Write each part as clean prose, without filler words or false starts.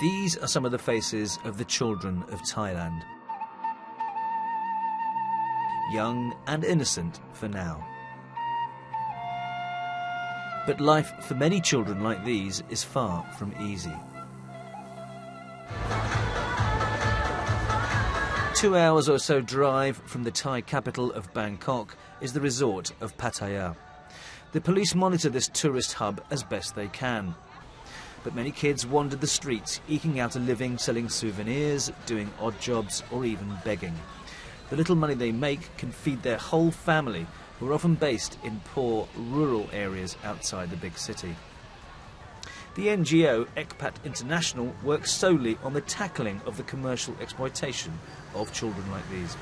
These are some of the faces of the children of Thailand. Young and innocent for now. But life for many children like these is far from easy. 2 hours or so drive from the Thai capital of Bangkok is the resort of Pattaya. The police monitor this tourist hub as best they can. But many kids wander the streets, eking out a living selling souvenirs, doing odd jobs or even begging. The little money they make can feed their whole family, who are often based in poor rural areas outside the big city. The NGO ECPAT International works solely on the tackling of the commercial exploitation of children like these.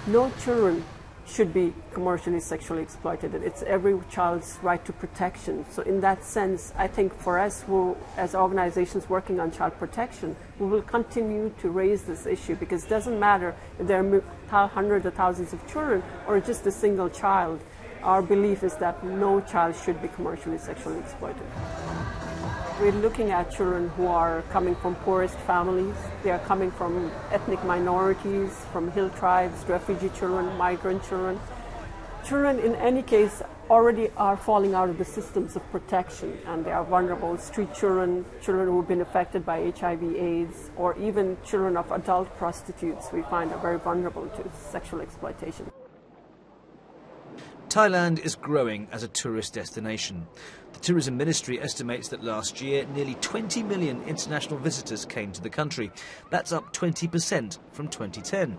No children should be commercially sexually exploited. It's every child's right to protection. So in that sense, I think for us, as organizations working on child protection, we will continue to raise this issue, because it doesn't matter if there are hundreds of thousands of children or just a single child. Our belief is that no child should be commercially sexually exploited. We're looking at children who are coming from poorest families. They are coming from ethnic minorities, from hill tribes, refugee children, migrant children. Children, in any case, already are falling out of the systems of protection, and they are vulnerable. Street children, children who have been affected by HIV/AIDS, or even children of adult prostitutes, we find are very vulnerable to sexual exploitation. Thailand is growing as a tourist destination. The Tourism Ministry estimates that last year nearly 20 million international visitors came to the country. That's up 20% from 2010.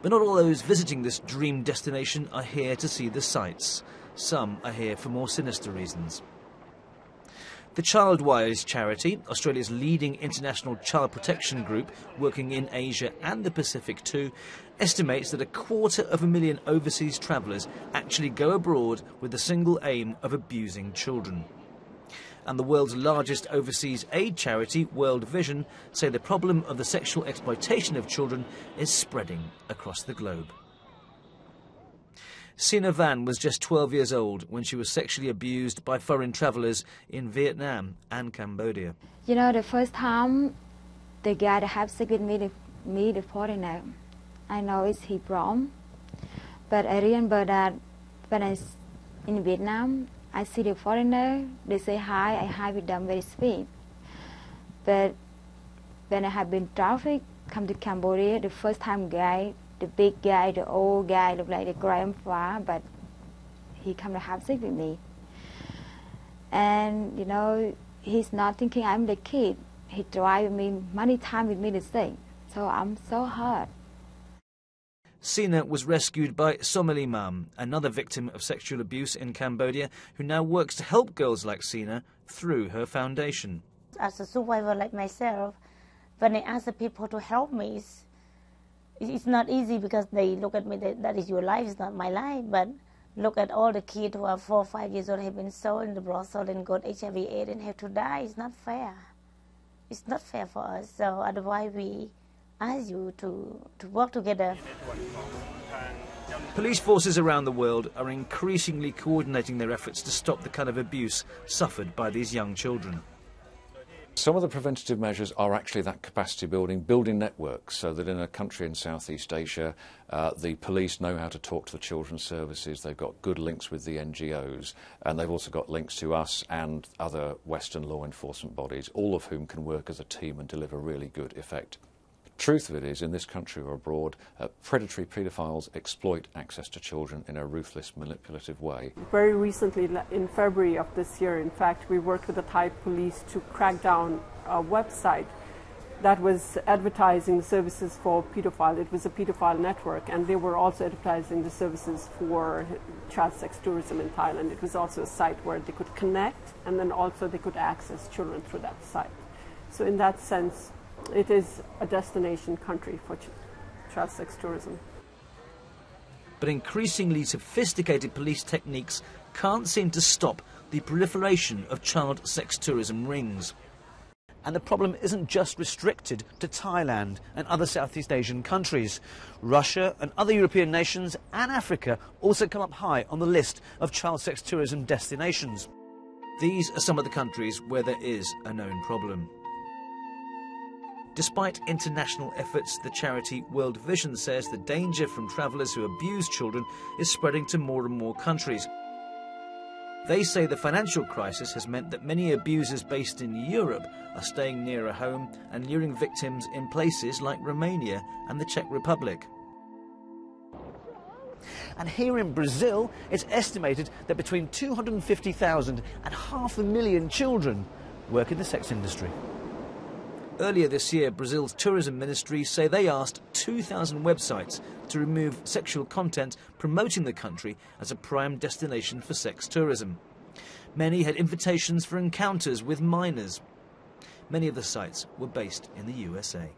But not all those visiting this dream destination are here to see the sights. Some are here for more sinister reasons. The Childwise charity, Australia's leading international child protection group working in Asia and the Pacific too, estimates that 250,000 overseas travellers actually go abroad with the single aim of abusing children. And the world's largest overseas aid charity, World Vision, say the problem of the sexual exploitation of children is spreading across the globe. Sina Van was just 12 years old when she was sexually abused by foreign travellers in Vietnam and Cambodia. You know, the first time the guy that had sex with me, the foreigner, I know it's he wrong, but I remember that when I in Vietnam, I see the foreigner, they say hi, I hi with them very sweet. But when I have been trafficked, come to Cambodia, the first time guy, the big guy, the old guy, look like the grandpa, but he come to have sex with me. And, you know, he's not thinking I'm the kid. He tried with me many times with me to sex. So I'm so hurt. Sina was rescued by Somali Mam, another victim of sexual abuse in Cambodia, who now works to help girls like Sina through her foundation. As a survivor like myself, when I ask the people to help me, it's not easy, because they look at me, that is your life, it's not my life. But look at all the kids who are 4 or 5 years old, have been sold in the brothel and got HIV/AIDS and have to die. It's not fair. It's not fair for us. So otherwise we ask you to work together. Police forces around the world are increasingly coordinating their efforts to stop the kind of abuse suffered by these young children. Some of the preventative measures are actually that capacity building networks, so that in a country in Southeast Asia, the police know how to talk to the children's services, they've got good links with the NGOs, and they've also got links to us and other Western law enforcement bodies, all of whom can work as a team and deliver really good effect. The truth of it is, in this country or abroad, predatory paedophiles exploit access to children in a ruthless, manipulative way. Very recently, in February of this year, in fact, we worked with the Thai police to crack down a website that was advertising services for pedophiles. It was a pedophile network, and they were also advertising the services for child sex tourism in Thailand. It was also a site where they could connect, and then also they could access children through that site. So in that sense, it is a destination country for child sex tourism. But increasingly sophisticated police techniques can't seem to stop the proliferation of child sex tourism rings. And the problem isn't just restricted to Thailand and other Southeast Asian countries. Russia and other European nations and Africa also come up high on the list of child sex tourism destinations. These are some of the countries where there is a known problem. Despite international efforts, the charity World Vision says the danger from travellers who abuse children is spreading to more and more countries. They say the financial crisis has meant that many abusers based in Europe are staying nearer home and luring victims in places like Romania and the Czech Republic. And here in Brazil, it's estimated that between 250,000 and 500,000 children work in the sex industry. Earlier this year, Brazil's tourism ministry say they asked 2,000 websites to remove sexual content promoting the country as a prime destination for sex tourism. Many had invitations for encounters with minors. Many of the sites were based in the USA.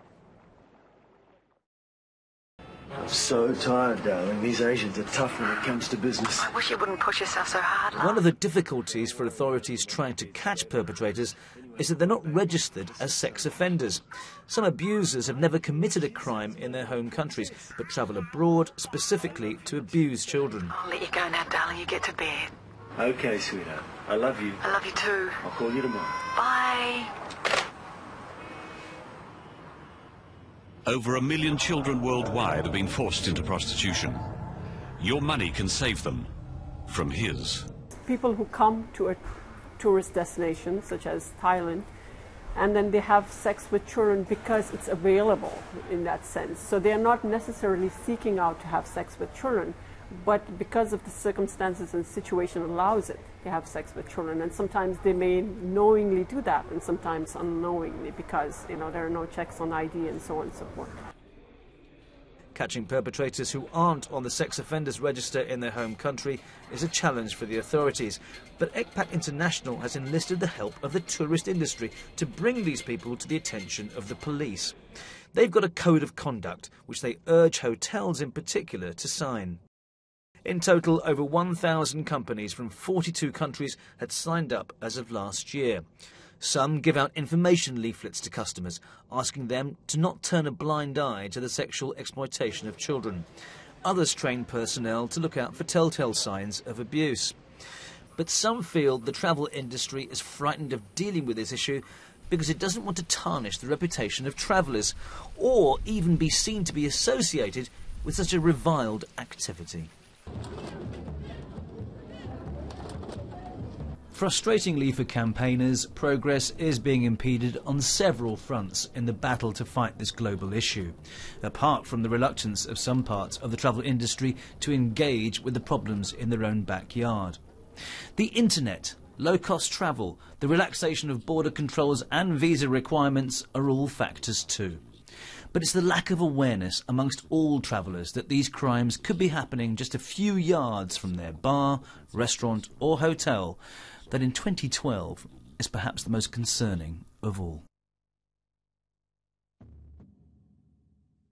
I'm so tired, darling. These Asians are tough when it comes to business. I wish you wouldn't push yourself so hard, love. One of the difficulties for authorities trying to catch perpetrators is that they're not registered as sex offenders. Some abusers have never committed a crime in their home countries, but travel abroad specifically to abuse children. I'll let you go now, darling. You get to bed. Okay, sweetheart. I love you. I love you too. I'll call you tomorrow. Bye. Over 1 million children worldwide have been forced into prostitution. Your money can save them from his. People who come to a tourist destination, such as Thailand, and then they have sex with children because it's available in that sense. So they are not necessarily seeking out to have sex with children, but because of the circumstances and situation allows it, they have sex with children. And sometimes they may knowingly do that, and sometimes unknowingly, because there are no checks on ID and so on and so forth. Catching perpetrators who aren't on the sex offenders register in their home country is a challenge for the authorities. But ECPAT International has enlisted the help of the tourist industry to bring these people to the attention of the police. They've got a code of conduct, which they urge hotels in particular to sign. In total, over 1,000 companies from 42 countries had signed up as of last year. Some give out information leaflets to customers, asking them to not turn a blind eye to the sexual exploitation of children. Others train personnel to look out for telltale signs of abuse. But some feel the travel industry is frightened of dealing with this issue because it doesn't want to tarnish the reputation of travellers or even be seen to be associated with such a reviled activity. Frustratingly for campaigners, progress is being impeded on several fronts in the battle to fight this global issue, apart from the reluctance of some parts of the travel industry to engage with the problems in their own backyard. The internet, low-cost travel, the relaxation of border controls and visa requirements are all factors too. But it's the lack of awareness amongst all travellers that these crimes could be happening just a few yards from their bar, restaurant or hotel that in 2012 is perhaps the most concerning of all.